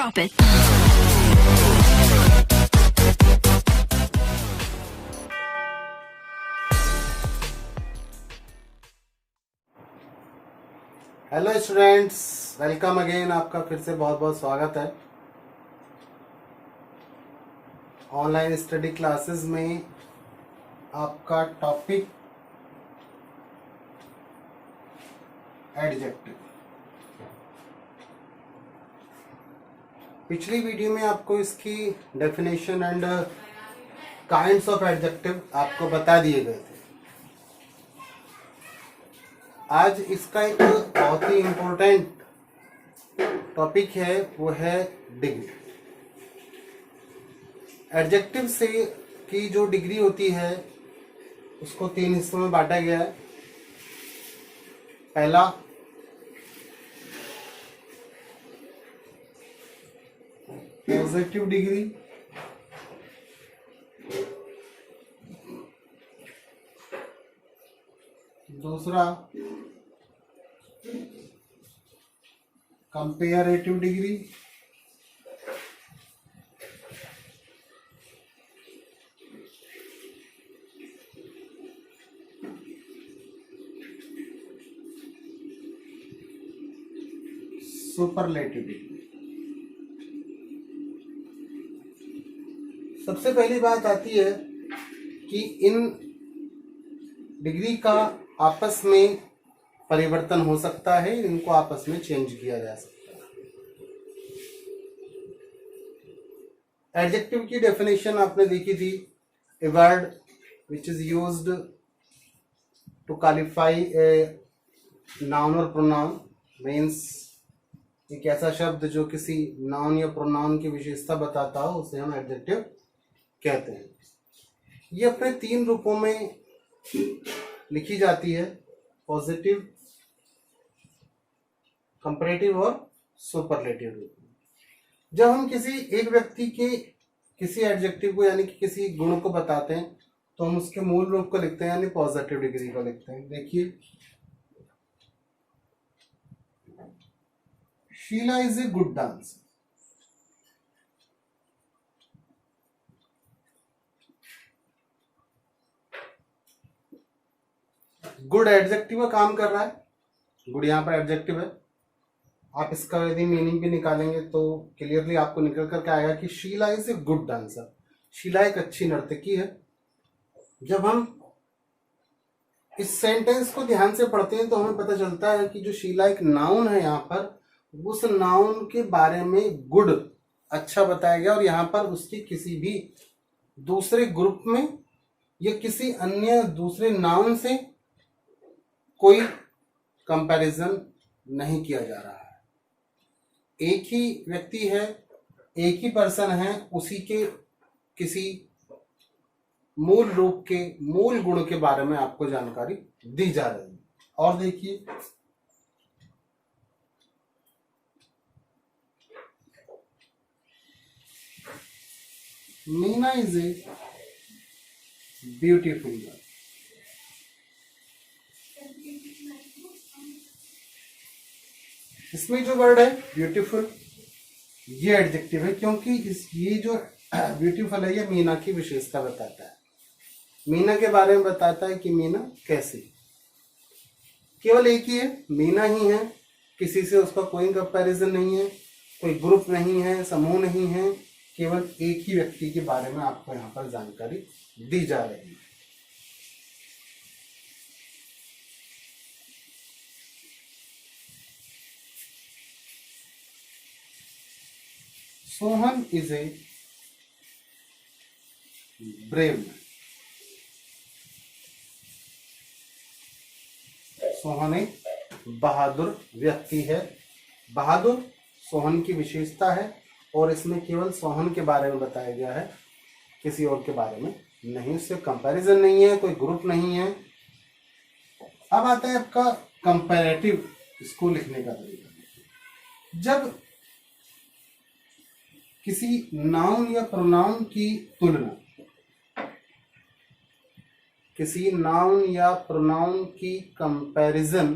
Drop it. Hello students, welcome again. आपका फिर से बहुत बहुत स्वागत है ऑनलाइन स्टडी क्लासेस में। आपका टॉपिक एडजेक्टिव। पिछली वीडियो में आपको इसकी definition and kinds of adjective आपको बता दिए गए थे। आज इसका एक बहुत ही इम्पोर्टेंट टॉपिक है, वो है डिग्री। एडजेक्टिव से की जो डिग्री होती है उसको 3 हिस्सों में बांटा गया है। पहला पॉजिटिव डिग्री, दूसरा कंपेरेटिव डिग्री, सुपरलेटिव डिग्री। सबसे पहली बात आती है कि इन डिग्री का आपस में परिवर्तन हो सकता है, इनको आपस में चेंज किया जा सकता है। एडजेक्टिव की डेफिनेशन आपने देखी थी। A word which is used to qualify a noun or pronoun means एक ऐसा शब्द जो किसी नाउन या प्रोनाउन की विशेषता बताता हो, उसे हम एडजेक्टिव कहते हैं। ये अपने 3 रूपों में लिखी जाती है, पॉजिटिव, कंपैरेटिव और सुपरलेटिव रूप में। जब हम किसी एक व्यक्ति के किसी एडजेक्टिव को यानी कि किसी गुण को बताते हैं तो हम उसके मूल रूप को लिखते हैं, यानी पॉजिटिव डिग्री को लिखते हैं। देखिए, Sheela is a good dancer. Good adjective का काम कर रहा है, गुड यहाँ पर एडजेक्टिव है। आप इसका यदि मीनिंग भी निकालेंगे तो क्लियरली आपको निकल कर क्या आएगा कि Sheela is a good dancer. Sheela एक अच्छी नर्तकी है। जब हम इस सेंटेंस को ध्यान से पढ़ते हैं तो हमें पता चलता है कि जो शीला एक नाउन है, यहाँ पर उस नाउन के बारे में गुड अच्छा बताया गया और यहाँ पर उसकी किसी भी दूसरे ग्रुप में या किसी अन्य दूसरे नाउन से कोई कंपैरिजन नहीं किया जा रहा है। एक ही व्यक्ति है, एक ही पर्सन है, उसी के किसी मूल रूप के मूल गुण के बारे में आपको जानकारी दी जा रही है। और देखिए, Meena is a beautiful girl. इसमें जो वर्ड है ब्यूटीफुल, ये एडजेक्टिव है क्योंकि ये जो ब्यूटीफुल है ये मीना की विशेषता बताता है। मीना के बारे में बताता है कि मीना कैसी। केवल एक ही है, मीना ही है, किसी से उसका कोई कंपैरिजन नहीं है, कोई ग्रुप नहीं है, समूह नहीं है, केवल एक ही व्यक्ति के बारे में आपको यहाँ पर जानकारी दी जा रही है। Sohan is a brave man. Sohan एक बहादुर व्यक्ति है। बहादुर सोहन की विशेषता है और इसमें केवल सोहन के बारे में बताया गया है, किसी और के बारे में नहीं। उससे कंपैरिजन नहीं है, कोई ग्रुप नहीं है। अब आता है आपका कंपैरेटिव, इसको लिखने का तरीका। जब किसी नाउन या प्रोनाउन की तुलना किसी नाउन या प्रोनाउन की कंपैरिजन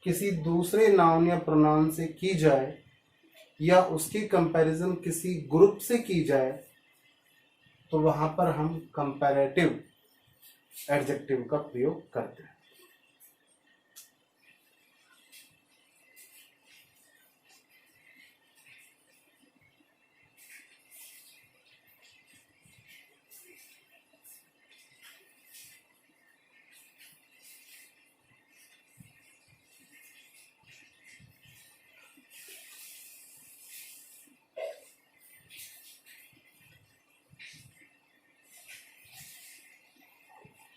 किसी दूसरे नाउन या प्रोनाउन से की जाए या उसकी कंपैरिजन किसी ग्रुप से की जाए तो वहां पर हम कंपैरेटिव एडजेक्टिव का प्रयोग करते हैं।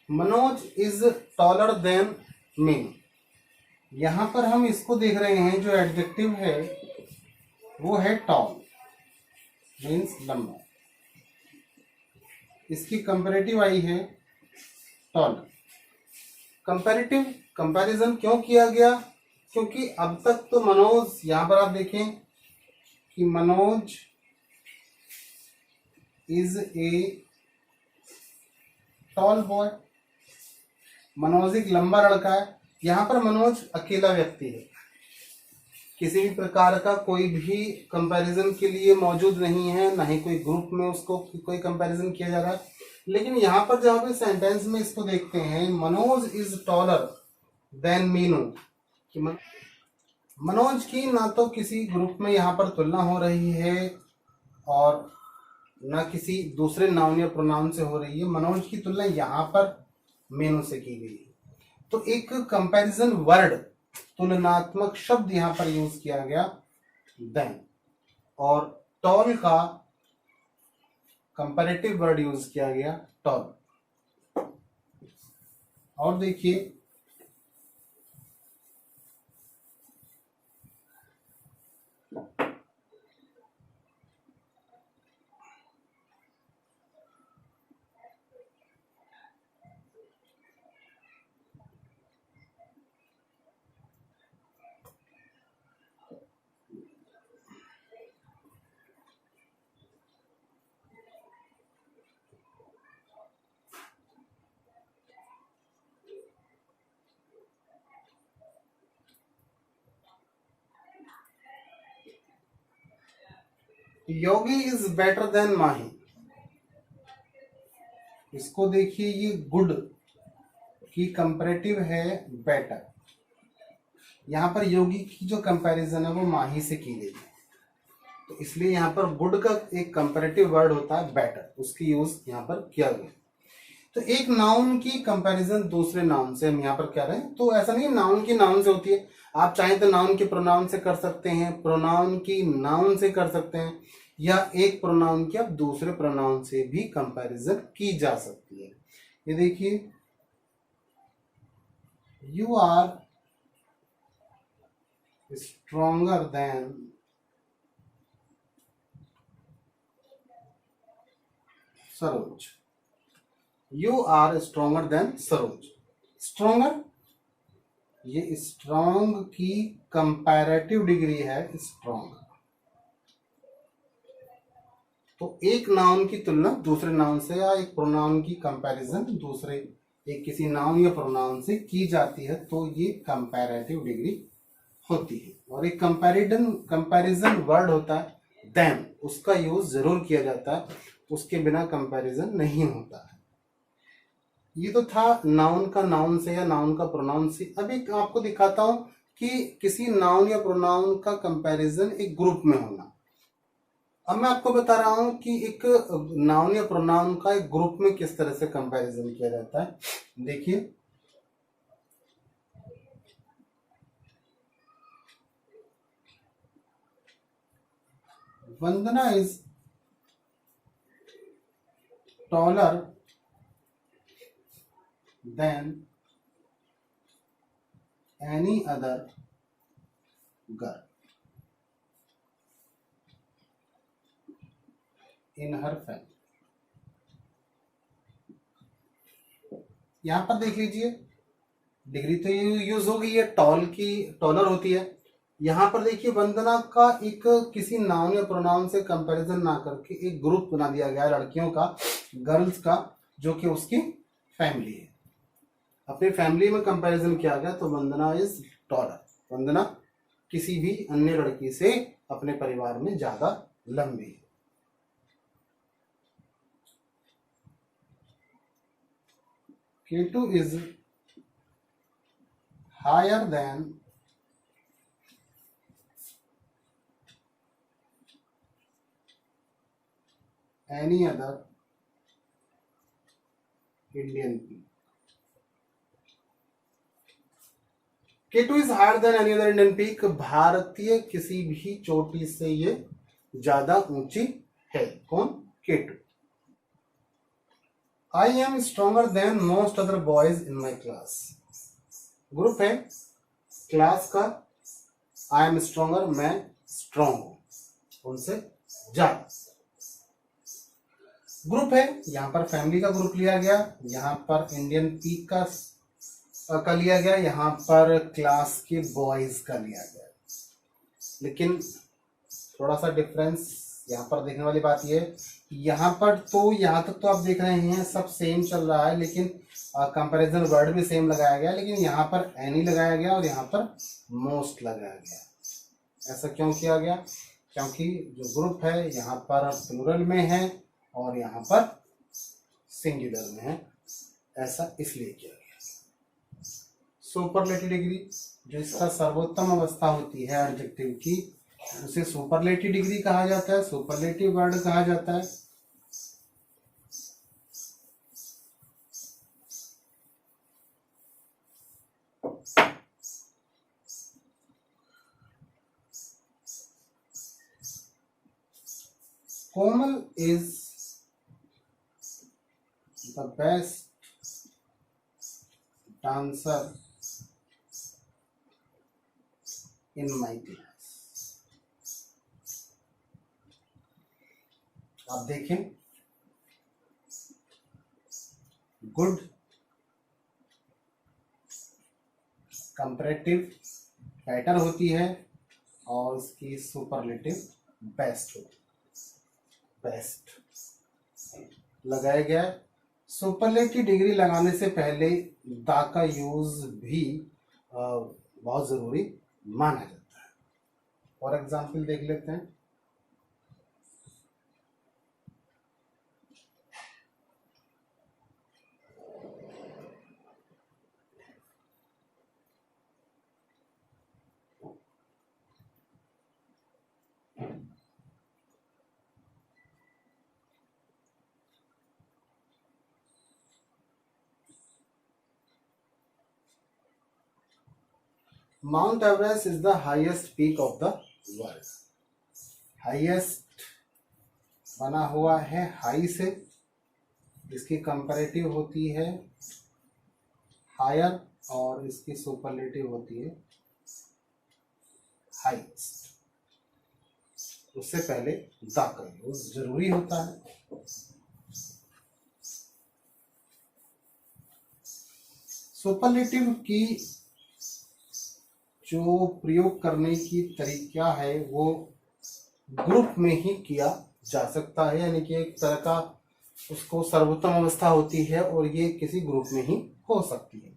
Manoj is taller then Meenu. यहां पर हम इसको देख रहे हैं, जो एडजेक्टिव है वो है टॉल, मीन्स लंबा। इसकी कंपैरेटिव आई है टॉलर। कंपैरेटिव कंपैरिजन क्यों किया गया? क्योंकि अब तक तो मनोज, यहां पर आप देखें कि Manoj is a tall boy, Manoj एक लंबा लड़का है। यहां पर मनोज अकेला व्यक्ति है, किसी भी प्रकार का कोई भी कंपैरिजन के लिए मौजूद नहीं है, ना ही कोई ग्रुप में उसको कोई कंपैरिजन किया जा रहा है। लेकिन यहां पर जब आप सेंटेंस में इसको देखते हैं, Manoj is taller then Meenu, कि मनोज की ना तो किसी ग्रुप में यहाँ पर तुलना हो रही है और ना किसी दूसरे नाउन या प्रोनाउन से हो रही है। मनोज की तुलना यहाँ पर मीनू से की गई है। तो एक कंपैरिजन वर्ड, तुलनात्मक शब्द यहाँ पर यूज किया गया देन, और टॉल का कंपैरेटिव वर्ड यूज किया गया टॉल। और देखिए योगी इज बेटर देन माही। इसको देखिए, ये गुड की कंपैरेटिव है बेटर। यहां पर योगी की जो कंपैरिजन है वो माही से की गई है, तो इसलिए यहां पर गुड का एक कंपैरेटिव वर्ड होता है बेटर, उसकी यूज यहां पर किया गया। तो एक नाउन की कंपैरिजन दूसरे नाउन से हम यहाँ पर कह रहे हैं। तो ऐसा नहीं नाउन की नाउन से होती है, आप चाहें तो नाउन की प्रोनाउन से कर सकते हैं, प्रोनाउन की नाउन से कर सकते हैं, या एक प्रोनाउन की आप दूसरे प्रोनाउन से भी कंपैरिजन की जा सकती है। ये देखिए, you are stronger than Saroj. You are stronger than Saroj. Stronger, ये स्ट्रॉन्ग की कंपैरेटिव डिग्री है स्ट्रॉन्ग। तो एक नाउन की तुलना दूसरे नाउन से, या एक प्रोनाउन की कंपैरिजन दूसरे एक किसी नाउन या प्रोनाउन से की जाती है, तो ये कंपैरेटिव डिग्री होती है। और एक कंपैरिजन वर्ड होता है देन, उसका यूज जरूर किया जाता है, उसके बिना कंपैरिजन नहीं होता है। ये तो था नाउन का नाउन से या नाउन का प्रोनाउन से। अब एक आपको दिखाता हूं कि किसी नाउन या प्रोनाउन का कंपैरिजन एक ग्रुप में होना। अब मैं आपको बता रहा हूं कि एक नाउन या प्रोनाउन का एक ग्रुप में किस तरह से कंपैरिजन किया जाता है। देखिए, Vandana is taller than any other girl in her family. यहां पर देख लीजिए, डिग्री तो यूज हो गई है, टॉल की टॉलर होती है। यहां पर देखिए, वंदना का एक किसी नाउन या प्रोनाउन से कंपैरिजन ना करके एक ग्रुप बना दिया गया है लड़कियों का, गर्ल्स का, जो कि उसकी फैमिली है। अपनी फैमिली में कंपैरिजन किया गया, तो वंदना इज टॉलर। वंदना किसी भी अन्य लड़की से अपने परिवार में ज्यादा लंबी है। K2 is higher than any other Indian peak. K2 is higher than any other Indian peak. भारतीय किसी भी चोटी से ये ज्यादा ऊंची है। कौन? K2. I am stronger than most other boys in my class. Group है क्लास का। I am stronger, मैं स्ट्रॉन्ग हूं उनसे ज्यादा। ग्रुप है, यहां पर फैमिली का ग्रुप लिया गया, यहां पर इंडियन पीक का लिया गया, यहां पर क्लास के बॉयज का लिया गया। लेकिन थोड़ा सा डिफरेंस यहाँ पर देखने वाली बात ये है, यहाँ पर तो यहाँ तक तो आप देख रहे हैं सब सेम चल रहा है, लेकिन कंपैरिजन वर्ड भी सेम लगाया गया, लेकिन यहाँ पर एनी लगाया गया और यहाँ पर मोस्ट लगाया गया। ऐसा क्यों किया गया? क्योंकि जो ग्रुप है यहाँ पर प्लूरल में है और यहाँ पर सिंगुलर में है, ऐसा इसलिए किया गया। सुपरलेटिव डिग्री, जो इसका सर्वोत्तम अवस्था होती है एडजेक्टिव की, उसे सुपरलेटिव डिग्री कहा जाता है, सुपरलेटिव वर्ड कहा जाता है। Komal is the best dancer in my class. आप देखें, गुड कंपैरेटिव बेटर होती है और उसकी सुपरलेटिव बेस्ट होती है। बेस्ट लगाया गया। सुपरलेटिव डिग्री लगाने से पहले द का यूज भी बहुत जरूरी माना जाता है। फॉर एग्जाम्पल देख लेते हैं। Mount Everest is the highest peak of the world. Highest बना हुआ है हाई से, इसकी कंपैरेटिव होती है हायर और इसकी सुपरलेटिव होती है हाईएस्ट। उससे पहले द का यूज जरूरी होता है। सुपरलेटिव की जो प्रयोग करने की तरीका है वो ग्रुप में ही किया जा सकता है, यानी कि एक तरह का उसको सर्वोत्तम अवस्था होती है और ये किसी ग्रुप में ही हो सकती है।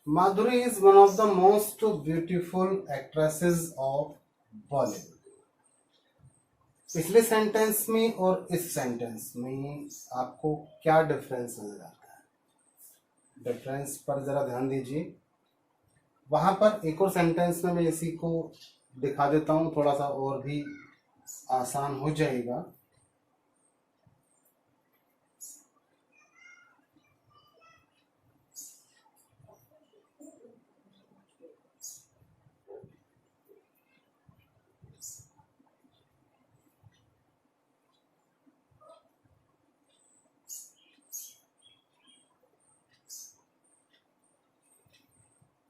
Madhuri is one of the most beautiful actresses of Bollywood. पिछले सेंटेंस में और इस सेंटेंस में आपको क्या डिफरेंस नजर आता है? डिफरेंस पर जरा ध्यान दीजिए। वहां पर एक और सेंटेंस में मैं इसी को दिखा देता हूं, थोड़ा सा और भी आसान हो जाएगा।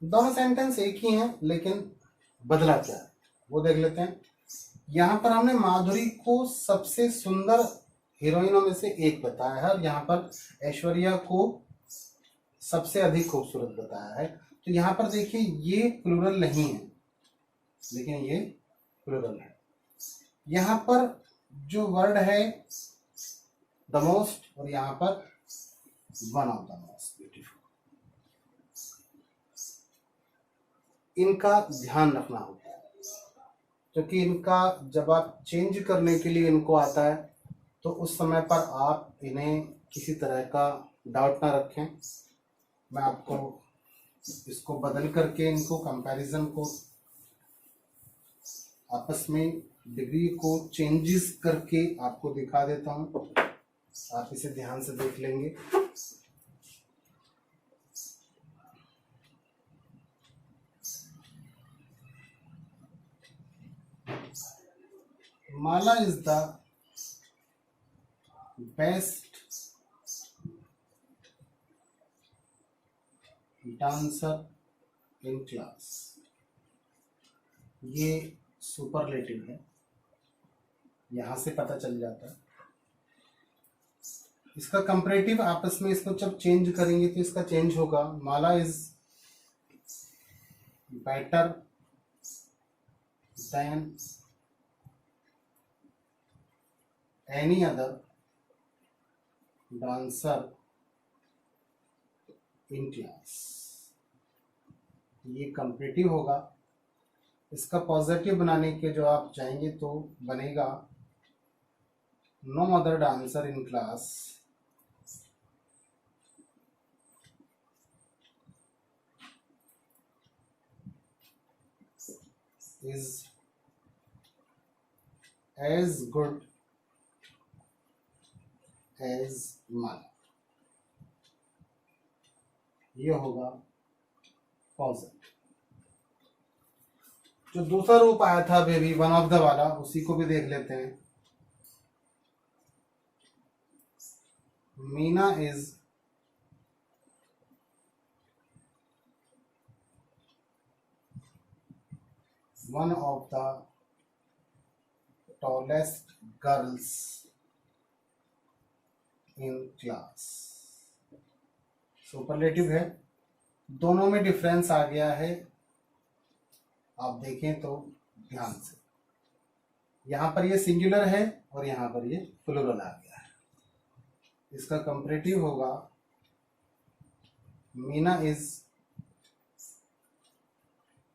दोनों सेंटेंस एक ही हैं, लेकिन बदला क्या है वो देख लेते हैं। यहाँ पर हमने माधुरी को सबसे सुंदर हीरोइनों में से एक बताया है, और यहाँ पर ऐश्वर्या को सबसे अधिक खूबसूरत बताया है। तो यहाँ पर देखिए ये प्लूरल नहीं है, लेकिन ये प्लूरल है। यहाँ पर जो वर्ड है द मोस्ट, और यहाँ पर one of the most beautiful, इनका ध्यान रखना होता है, क्योंकि इनका जब आप चेंज करने के लिए इनको आता है तो उस समय पर आप इन्हें किसी तरह का डाउट ना रखें। मैं आपको इसको बदल करके इनको कंपैरिजन को आपस में डिग्री को चेंजेस करके आपको दिखा देता हूं, आप इसे ध्यान से देख लेंगे। Mala is the best dancer in class, ये सुपरलेटिव है, यहां से पता चल जाता है। इसका कंपैरेटिव आपस में इसको जब चेंज करेंगे तो इसका चेंज होगा, Mala is better than any other dancer in class, ये कंपैरेटिव होगा। इसका पॉजिटिव बनाने के जो आप चाहेंगे तो बनेगा no other dancer in class is as good as Mala, ये होगा पॉजिटिव। जो दूसरा रूप आया था बेबी वन ऑफ द वाला, उसी को भी देख लेते हैं। Meena is one of the tallest girls in class, superlative है, दोनों में डिफरेंस आ गया है। आप देखें तो ध्यान से, यहां पर ये सिंगुलर है और यहां पर ये प्लूरल आ गया है। इसका कंपैरेटिव होगा Meena is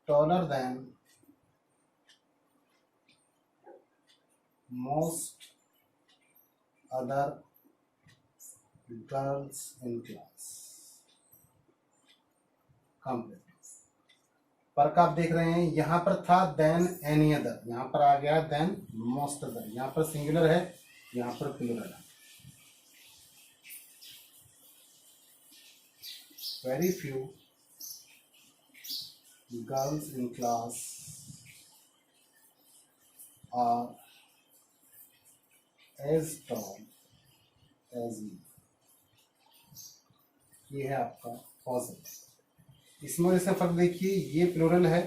taller then most other girls in class, complete. फर्क आप देख रहे हैं, यहां पर था देन एनी अदर, यहां पर आ गया देन मोस्ट अदर, यहां पर सिंगुलर है, यहां पर प्लूरल है। Very few girls in class are as tall as me, ये है आपका पॉजिटिव। इसमें इसका फर्क देखिए, ये प्लूरल है,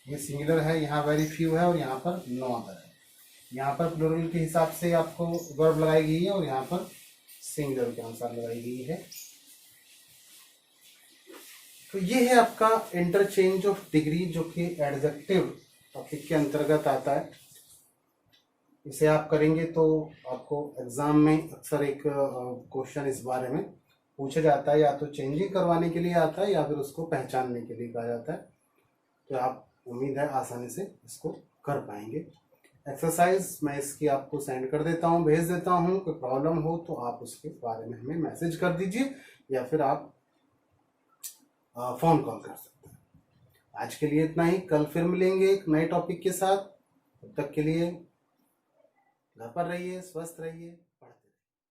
ये सिंगुलर है, यहाँ वेरी फ्यू है और यहाँ पर नो अदर है। यहाँ पर प्लूरल के हिसाब से आपको वर्ब लगाई गई है और यहाँ पर सिंगुलर के अनुसार लगाई गई है। तो ये है आपका इंटरचेंज ऑफ डिग्री, जो कि एडजेक्टिव टॉपिक के अंतर्गत आता है। इसे आप करेंगे तो आपको एग्जाम में अक्सर एक क्वेश्चन इस बारे में पूछा जाता है, या तो चेंजिंग करवाने के लिए आता है या फिर उसको पहचानने के लिए कहा जाता है। तो आप उम्मीद है आसानी से इसको कर पाएंगे। एक्सरसाइज मैं इसकी आपको सेंड कर देता हूँ, भेज देता हूँ। कोई प्रॉब्लम हो तो आप उसके बारे में हमें मैसेज कर दीजिए या फिर आप फ़ोन कॉल कर सकते हैं। आज के लिए इतना ही, कल फिर मिलेंगे एक नए टॉपिक के साथ। तब तक के लिए घर पर रहिए, स्वस्थ रहिए।